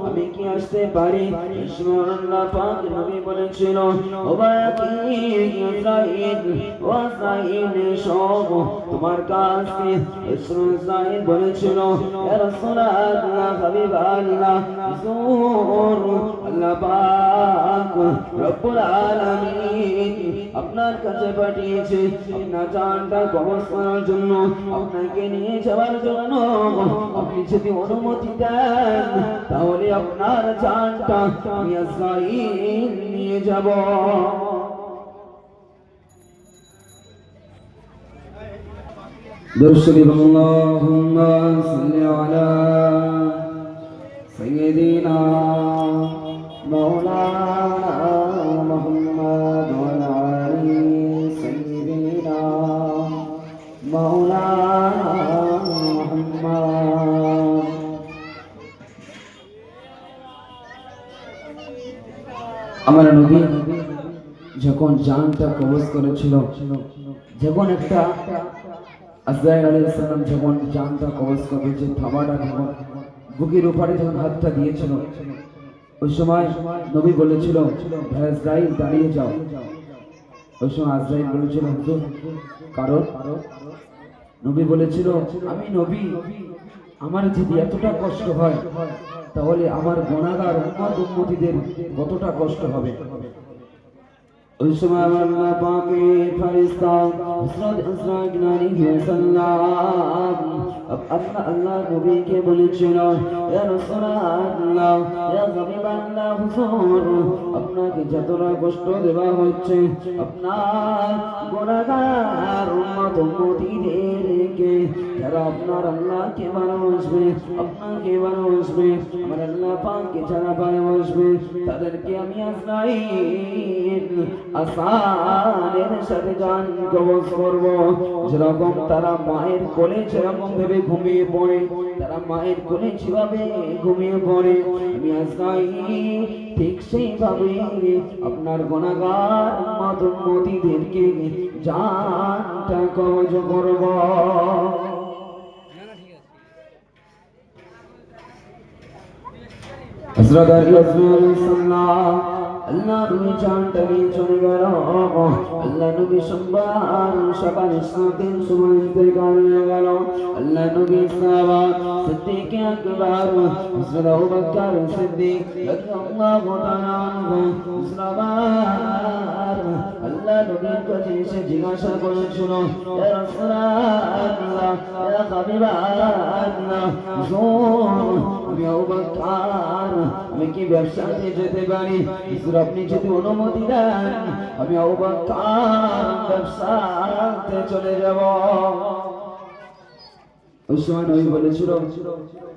আমি কি আসতে পারি? আল্লাহ পাক নবী বলেছিল ও বাকি ইসরাঈল ওয়াসাইল সব তোমার কাছে ইসরাঈল বলেছিল ইয়া রাসূলুল্লাহ হাবিবাল্লাহ হুজুর আল্লাহ পাক রব্বুল আলামিন আপনার কাছে পাঠিয়েছে আপনার জানটা কবজ করার জন্য আপনাকে নিয়ে যাওয়ার জন্য আপনি যদি অনুমতি দেন তাহলে আপনার জানটা আমি ইসরাঈল নিয়ে যাব দরুদ আল্লাহুম্মা সাল্লি আলা সাইয়্যিদিনা মাওলানা মুহাম্মদ ওয়া আলা আলি সাইয়্যিদিনা মাওলানা মুহাম্মদ আমার নবী যখন জানটা কবজ করেছিল যখন একটা আজরাইল আলাইহিস সালাম যখন জানটা কবজ করবে যে থাবাটা যখন বুকের উপরে যখন হাতটা দিয়েছিল ওই সময় নবী বলেছিল হে আজরাইল দাঁড়িয়ে যাও ওই সময় আজরাইল বলেছিল হুজুর কারণ নবী বলেছিল আমি নবী আমার যদি এতটা কষ্ট হয় তাহলে আমার গুনাহগার উম্মতিদের কতটা কষ্ট হবে ওই সময় আল্লাহ পাকের ফেরেশতা হযরত ইসরাঈল আলাইহিস সালাম আল্লাহ নবীকে বলেছিল ইয়া রাসূলুল্লাহ ইয়া হাবিবাল্লাহ হুজুর আপনাকে যতটা কষ্ট দেওয়া হচ্ছে আপনার গুনাহগার উম্মতিদেরকে যারা আপনার আল্লাহকে ভালোবাসবে আপনাকে ভালোবাসবে আমার আল্লাহ পাককে যারা ভালোবাসবে তাদেরকে আমি আজরাইল আসানের সাথে জান কবজ করব যেরকম তারা মায়ের কোলে যেরকম ভাবে ঘুমিয়ে পড়ে তারা মায়ের কোলে যেভাবে ঘুমিয়ে পড়ে আমি আজরাইল ঠিক সেইভাবে আপনার গুনাহগার উম্মতিদেরকে জানটা কবজ করব হযরত আলী আলাইহিস সালাম আল্লাহ নবী জানটা নিয়ে চলে গেল আল্লাহ নবী সোমবার সকাল সাতের সময় ইন্তেকাল হয়ে গেল আল্লাহ নবী সাহাবা সিদ্দিক আকবর হযরত আবু বকর সিদ্দিক রাদিয়াল্লাহু তাআলা আনহু সাহাবার আল্লাহ নবীর কাছে এসে জিজ্ঞাসা করেছিল ইয়া রাসূলুল্লাহ ইয়া হাবিবাল্লাহ হুজুর আমি আবু বকর আমি কি ব্যবসাতে যেতে পারি হুজুর আপনি যদি অনুমতি দেন আমি আবু বকর ব্যবসাতে চলে যাব ওই সময় নবী বলেছিল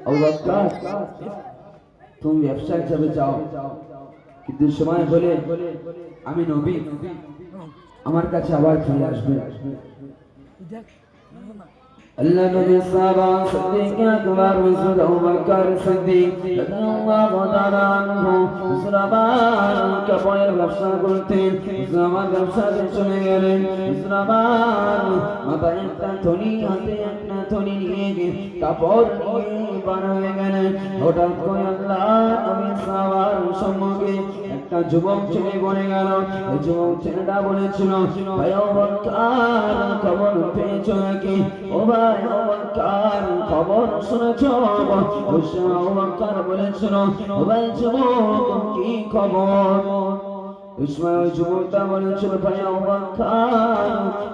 আবু বকর তুমি ব্যবসায় যাবে যাও কিন্তু সময় বলে আমি নবী আমার কাছে আবার ফিরে আসবে আল্লাহ নবী সাহাবা সিদ্দিক আকবর হযরত আবু বকর সিদ্দিক রাদিয়াল্লাহু তাআলা আনহু সুরাবার কাপড়ের ব্যবসা করতেন সুরাবার ব্যবসাতে চলে গেলেন সুরাবার মাথায় একটা থলি হাতে একটা থলি নিয়ে কাপড় নিয়ে বার হয়ে গেলেন হঠাৎ করে আল্লাহ নবী সাহাবার সম্মুখে একটা যুবক ছেলে বলে গেল ওই যুবক ছেলেটা বলেছিল ভাই আবু বকর খবর পেয়েছো নাকি ও ভাই আবু বকর খবর শুনেছো ওই সময় আবু বকর বলেছিল ও ভাই যুবক কি খবর ইসমাইল যুবকটা বলেছিল ভাই আবু বকর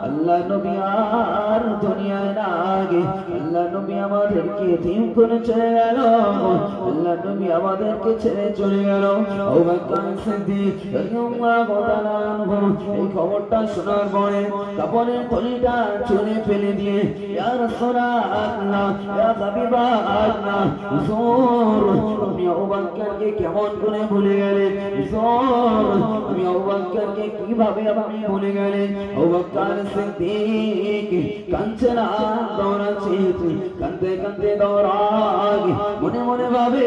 আল্লাহ নবী আর দুনিয়ায় না আগে আল্লাহ নবী আমাদেরকে এতিম করে চলে গেল আল্লাহ নবী আমাদেরকে ছেড়ে চলে গেল আবু বকর সিদ্দিক রাদিয়াল্লাহু তাআলা আনহু এই খবরটা শোনার পরে কাপড়ের থলিটা ছুঁড়ে ফেলে দিয়ে ইয়া রাসূলুল্লাহ ইয়া হাবিবাল্লাহ হুজুর আপনি আবু বকরকে কেমন করে ভুলে গেলেন হুজুর আমি আবু বকরকে কিভাবে আপনি ভুলে গেলেন আবু বকর সিদ্দিক কাঁদছে না দৌড়াচ্ছে কাঁদতে কাঁদতে দৌড়ায় মনে মনে ভাবে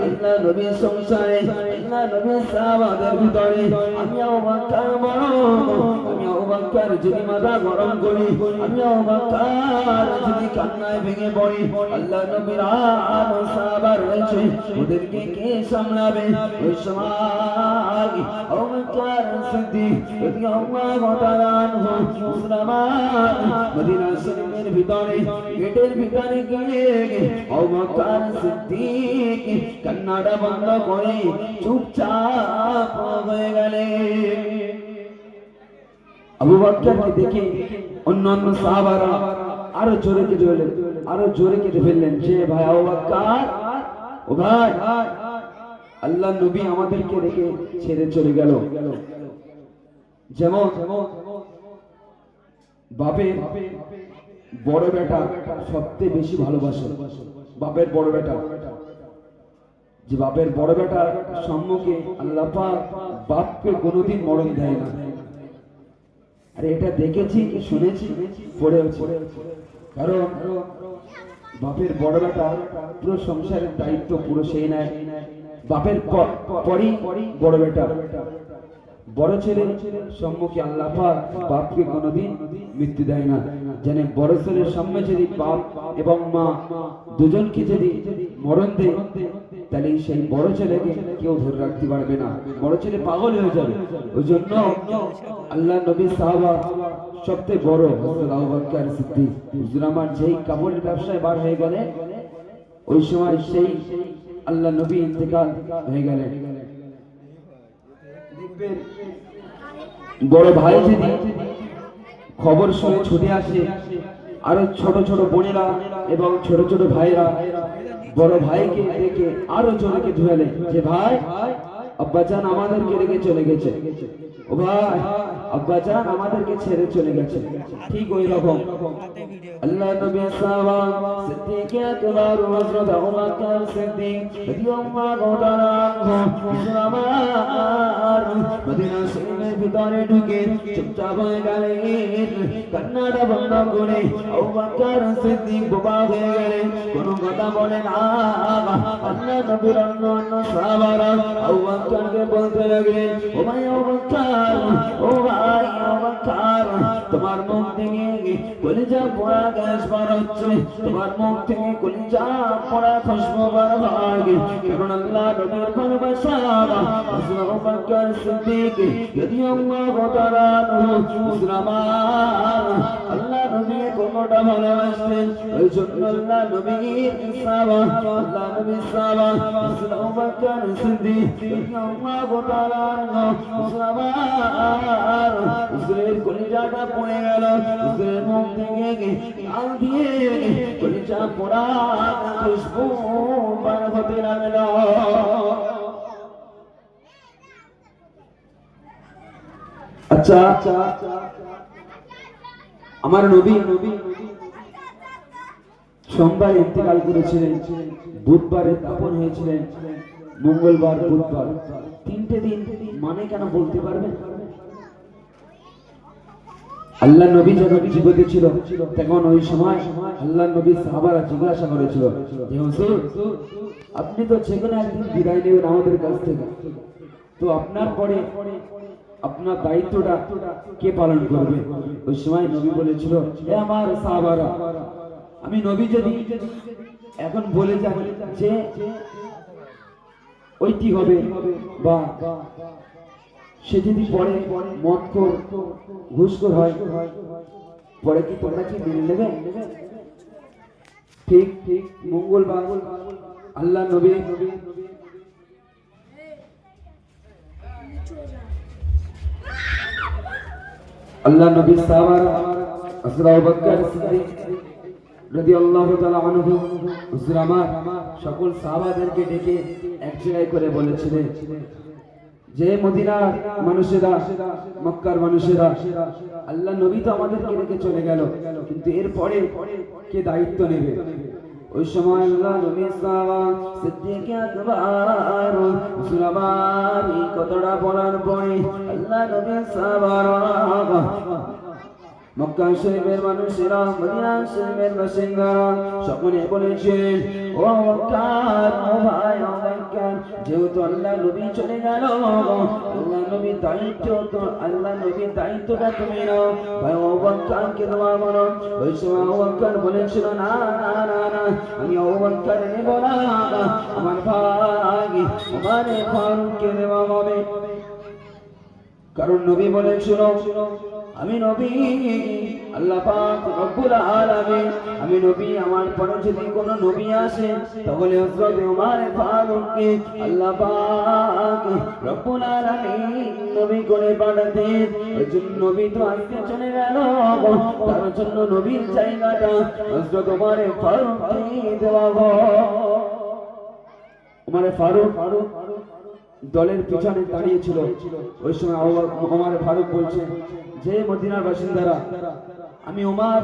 আল্লাহ নবীর সংসারে আল্লাহ নবীর সাহাবাদের ভিতরে আমি আবু বকর বড় আমি আবু বকর বকর যদি মাথা গরম করি, আমি আবু বকর যদি কান্নায় ভেঙে পড়ি, আল্লাহ নবীর আর সাহাবা রয়েছে, ওদেরকে কে সামলাবে? ওই সময় আবু বকর সিদ্দিক রাদিয়াল্লাহু তাআলা আনহু মুসলমান মদিনা শরীফের ভিতরে গেটের ভিতরে গিয়ে আবু বকর সিদ্দিক কান্নাটা বন্ধ করে চুপচাপ হয়ে গেলেন। আবু বকরকে দেখে অন্যান্য সাহাবারা আরো জোরে কেঁদে ফেললেন যে ভাই আবু বকর, ও ভাই, আল্লাহ নবী আমাদেরকে রেখে ছেড়ে চলে গেল। যেমন বাপের বড় বেটা সবচেয়ে বেশি ভালোবাসে, বাপের বড় বেটা, যে বাপের বড় বেটা সম্মুখে আল্লাহ পাক বাপকে কোনোদিন মরণ দেয় না। আরে এটা দেখেছি, শুনেছি, পড়েছি। কারণ বাপের বড় বেটা পুরো সংসারের দায়িত্ব পুরো সেই নেয়। বাপের পরই বড় বেটা, বড় ছেলে সম্মুখে আল্লাহ পাক বাপকে কোনোদিন মৃত্যু দেয় না। জানে বড় ছেলের সামনে যদি বাপ এবং মা দুজনকে যদি মরণ দেয়, তাহলে সেই বড় ছেলেকে কেউ ধরে রাখতে পারবে না, বড় ছেলে পাগল হয়ে যাবে। ওই জন্য আল্লাহ নবী সাহাবা সবচেয়ে বড় হযরত আবু বকর সিদ্দিক হুজুর আমার যেই কাপড়ের ব্যবসায় বার হয়ে গেলেন, ওই সময় সেই আল্লাহ নবী ইন্তেকাল হয়ে গেলেন। বড় ভাই যদি খবর শুনে ছুটে আসে, আরো ছোট ছোট বোনেরা এবং ছোট ছোট ভাইরা বড় ভাইকে দেখে আরো জোরে ধুয়ালে যে ভাই আব্বাজান আমাদেরকে রেখে চলে গেছে, ও ভাই আব্বাজান আমাদেরকে ছেড়ে চলে গেছে। ঠিক ওই রকম আল্লাহ নবী সাহাবা সিদ্দিক আকবর হযরত আবু বকর সিদ্দিক রাদিয়াল্লাহু তাআলা আনহু মুসলমান মদিনা শরীফের ভিতরে ঢুকে চুপচাপ হয়ে গেলেন। কান্নাটা বন্ধ করে আবু বকর সিদ্দিক বোবা হয়ে গেলেন, কোনো কথা বলে না। আল্লাহ নবীর অন্য সাহাবারা আবু বকরকে বলতে লাগলেন, ও ভাই আবু বকর, ও ভাই আবু বকর, তোমার মুখ থেকে কলিজা পোড়া গ্যাস বার হচ্ছে, তোমার মুখ থেকে কলিজা পোড়া খুশবু বার হয়। কারণ আল্লাহ নবীর ভালোবাসা হযরত আবু বকর সিদ্দিক রাদিয়াল্লাহু তাআলা আনহু মুসলমান আল্লাহ নবীকে কতটা ভালোবাসতেন। ওই জন্য আল্লাহ নবীর সাহাবা হযরত আবু বকর সিদ্দিক রাদিয়াল্লাহু তাআলা আনহু মুসলমান হুজুরের কলিজাটা পড়ে গেল, হুজুরের মুখ থেকে গাল দিয়ে কলিজা পোড়া খুশবু বার হতে লাগল। আচ্ছা, আমার নবী সোমবার ইন্তেকাল করেছিলেন, বুধবারে দাফন হয়েছিলেন, মঙ্গলবার বুধবার, তিনটে দিন মানে কেন বলতে পারবেন? আল্লাহ নবী যখন জীবিত ছিল তখন ওই সময় আল্লাহ নবী সাহাবারা জিজ্ঞাসা করেছিল যে হুজুর আপনি তো যেকোনো একদিন বিদায় নেবেন আমাদের কাছ থেকে, তো আপনার পরে আপনার দায়িত্বটা কে পালন করবে? ওই সময় নবী বলেছিল, হে আমার সাহাবারা, আমি নবী যদি এখন বলে যাই যে ওইটি হবে বা সে যদি পরে মদখোর ঘুষখোর হয়, পরে কি তোমরা কি মেনে নেবে? ঠিক মঙ্গলবার আল্লাহ নবী সাহাবারা হযরত আবু বকর সিদ্দিক রাদিয়াল্লাহু তাআলা আনহু হুজুর আমার সকল সাহাবাদেরকে ডেকে এক জায়গায় করে বলেছিলেন যে মদিনার মানুষেরা, মক্কার মানুষেরা, আল্লাহ নবী তো আমাদেরকে রেখে চলে গেল, কিন্তু এরপরে কে দায়িত্ব নেবে? ওই সময় আল্লাহ নবী সাহাবা সিদ্দিক আকবর হুজুর আমার এই কথাটা বলার পরে আল্লাহ নবী সাহাবারা মক্কা শরীফের মানুষেরা, মদিনা শরীফের বাসিন্দারা সকলে বলেছেন, ও বক্কার, ও ভাই, ও বক্কার, যেহেতু আল্লাহ নবী চলে গেল, আল্লাহ নবীর দায়িত্বটা তুমি নাও। ভাই ও বক্কারকে দোয়া করো। ওই সময় ও বক্কার বলেছিল, না না না না, আমি ও বক্কার নেব না, আমার ভাই ওমর ফারুককে দেওয়া হবে। কারণ নবী বলেছিল, আমি নবী, আল্লাহ পাক রব্বুল আলামিন, আমি নবী, আমার পরে যদি কোনো নবী আসে তাহলে হযরত ওমর ফারুককে আল্লাহ পাক রব্বুল আলামিন নবী করে পাঠাতেন। ওই জন্য নবী তো আজকে চলে গেল, তার জন্য নবীর জায়গাটা হযরত ওমর ফারুককে দেওয়া হবে। ওমর ফারুক দলের পিছনে দাঁড়িয়েছিল। ওই সময় ওমর ফারুক বলছেন, যে মদিনার বাসিন্দারা, আমি ওমর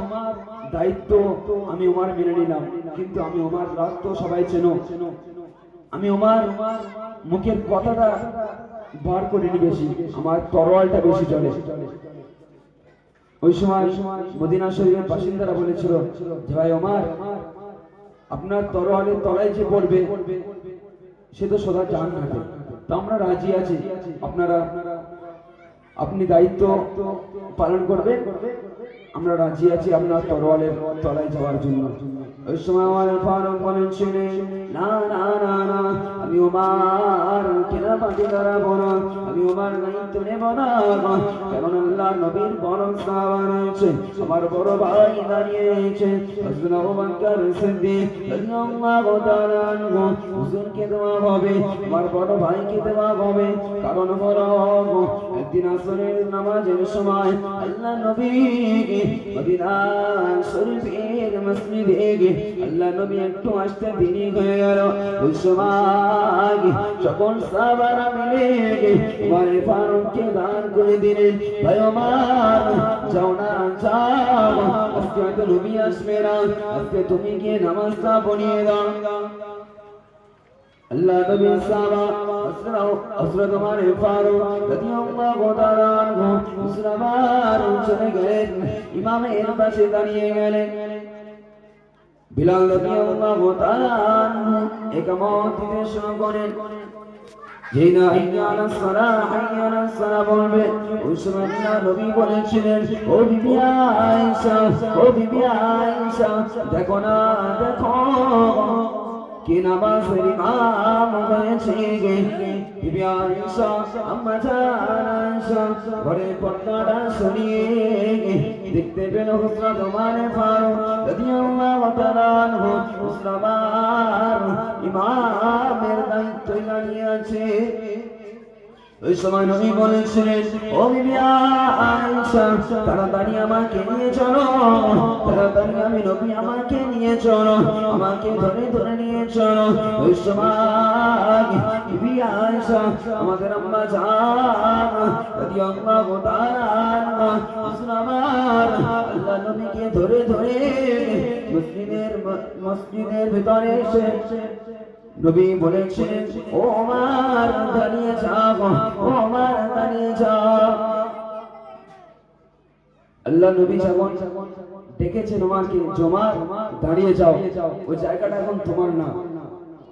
দায়িত্ব আমি ওমর মেনে নিলাম, কিন্তু আমি ওমর রাত তো সবাই চেনো, আমি ওমর মুখের কথাটা বার করিনি বেশি, আমার তরোয়ালটা বেশি চলে। ওই সময় মদিনা শরীফের বাসিন্দারা বলেছিল, যে ভাই ওমর, আপনার তরোয়ালের তলায় যে পড়বে সে তো সদা জান্নাতে, তো আমরা রাজি আছি, আপনি দায়িত্ব পালন করবেন, আমরা রাজি আছি আপনার তরোয়ালের তলায় যাওয়ার জন্য। ওই সময় ওমর ফারুক বলেছিলেন, না না না না, আমি ওমর কেনা পাটি দাঁড়াবো না, আমি ওমর দায়িত্ব নেব না, কারণ আল্লাহ নবীর বড় সাহাবা রয়েছে, আমার বড় ভাই দাঁড়িয়ে রয়েছে, হযরত আবু বকর সিদ্দিক রাদিয়াল্লাহু তাআলা আনহু, হুজুরকে দেওয়া হবে, আমার বড় ভাইকে দেওয়া হবে। কারণ হলো, একদিন আসরের নামাজের সময় আল্লাহ নবী মদিনা শরীফের মসজিদে আল্লাহ নবী একটু আসতে দেরি হয়ে গেল। ওই সময় সকল সাহাবারা মিলে ওমর ফারুককে দান করে দিলেন, ভাই ওমর, যাও না, যাও, আজকে হয়তো নবী আসবে না, আজকে তুমি গিয়ে নামাজটা পড়িয়ে দাও। আল্লাহ নবী সাহাবা হযরত ওমর ফারুক রাদিয়াল্লাহু তাআলা আনহু মুসলমান চলে গেলেন, ইমামের পাশে দাঁড়িয়ে গেলেন। বিলাল রাদিয়াল্লাহু তাআলা আনহু ইকামত দিতে শুরু করেন। যেই না হাইয়া আলাস সালাহ, হাইয়া আলাস সালাহ বলবে, ওই সময় নবী বলেছিলেন, ও বিবি আয়েশা, ও বিবি আয়েশা, দেখো না, দেখো কি নামাজের ইমাম হয়েছে গে। বিবি আয়েশা, আম্মা জান আয়েশা ঘরে পর্দাটা সরিয়ে দেখতে পেল হযরত ওমর ফারুক রাদিয়াল্লাহু তাআলা আনহু মুসলমান ইমামের দায়িত্ব দাঁড়িয়ে আছে। ওই সময় নবী বলেছিলেন, ও বিবি আয়েশা, তাড়াতাড়ি আমাকে নিয়ে চলো, তাড়াতাড়ি আমি নবী, আমাকে নিয়ে চলো, আমাকে ধরে ধরে নিয়ে চলো। ওই সময় বিবি আয়েশা, আমাদের আম্মা জান রাদিয়াল্লাহু তাআলা আনহা মুসলমান আল্লাহ নবীকে ধরে ধরে মসজিদের ভিতরে এসে নবী বলেছিলেন, ও ওমর দাঁড়িয়ে যাও, ও ওমর দাঁড়িয়ে যাও। আল্লাহ নবী যখন ডেকেছেন ওমরকে, ওমর দাঁড়িয়ে যাও, ওই জায়গাটা এখন তোমার না,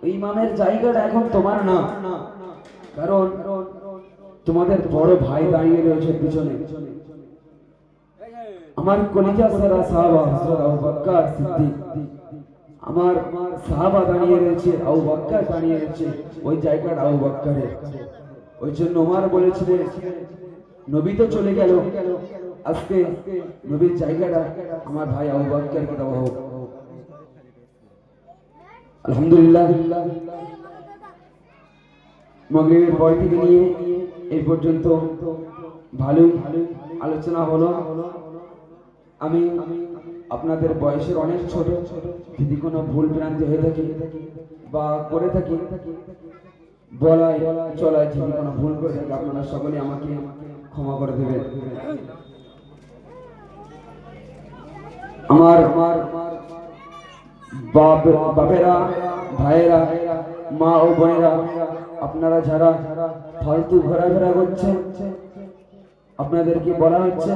ওই ইমামের জায়গাটা এখন তোমার না, কারণ তোমাদের বড় ভাই দাঁড়িয়ে রয়েছে পিছনে। আমার কলিজা সারা সাহাবা হযরত আবু বকর সিদ্দিক, আমার সাহাবা দাঁড়িয়ে রয়েছে, আবু বকর দাঁড়িয়ে রয়েছে, ওই জায়গাটা আবু বকরের। ওই জন্য ওমর বলেছিলেন, নবী তো চলে গেল, আজকে নবীর জায়গাটা আমার ভাই আবু বকরকে দেওয়া হোক। আলহামদুলিল্লাহ, মাগরিবের পর থেকে নিয়ে এই পর্যন্ত ভালোই আলোচনা হলো। আমি আপনাদের বয়সের অনেক ছোট, যদি কোনো ভুল ভ্রান্তি হয়ে থাকে বা করে থাকি, বলায় চলায় যদি কোনো ভুল করে থাকে, আপনারা সকলে আমাকে ক্ষমা করে দেবেন। আমার বাপেরা, ভাইয়েরা, মা ও বোনেরা, আপনারা যারা ফালতু ঘোরাফেরা করছেন, আপনাদেরকে বলা হচ্ছে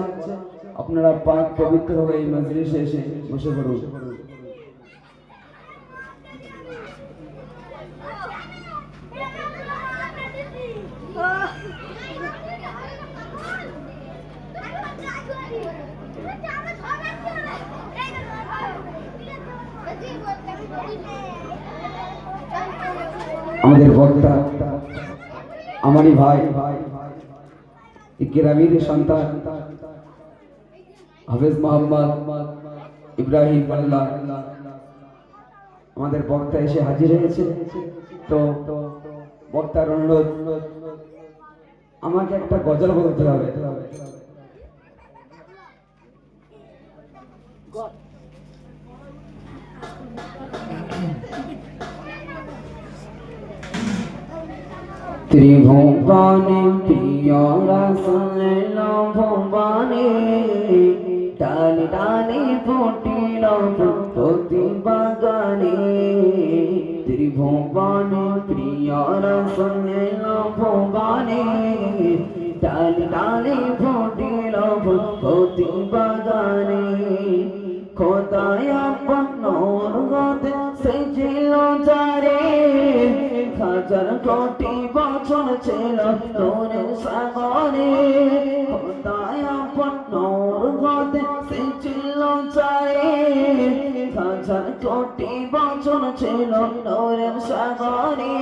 আপনারা পাক পবিত্র হয়ে এই মজলিসে এসে বসে পড়ুন। আমাদের বক্তা আমারই ভাই গ্রামের সন্তান হাফেজ মোহাম্মদ ইব্রাহিম মোল্লা আমাদের বক্তা এসে হাজির হয়েছে। তো বক্তার অনুরোধ, আমাকে একটা গজল বলতে হবে। ত্রিভুবনে প্রিয় রাসূল ভুবনে টানে টানে ফুটিল প্রতি বাগানে। ত্রিভুবনে প্রিয় রাসূল ভুবনে টানে টানে ফুটিল প্রতি বাগানে। খোদায় আপন নূর গতে সেজিল যারে, হাজার কোটি বছর ছিল নূরের সাগরে। খোদায় আপন নূর গতে সেজিল যারে, হাজার কোটি বছর ছিল নূরের সাগরে।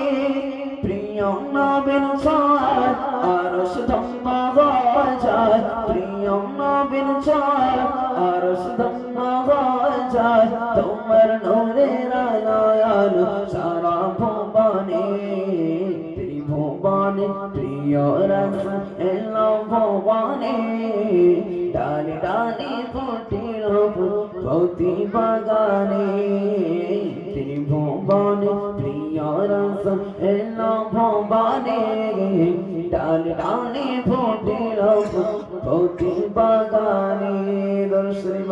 প্রিয় নবীর ছায়া আরশ ধন্য হয়ে যায়, প্রিয় নবীর ছায়া আরশ ধন্য হয়ে যায়। তোমার নূরের আলোয় আলো সারা ভুবনে। ত্রিভুবনে প্রিয় রাসূল এলো ভুবনে, ডালে ডালে ফুটিল প্রতি বাগানে। ত্রিভুবনে প্রিয় রাসূল এলো ভুবনে, ডালে ডালে ফুটিল প্রতি বাগানে। দর্শন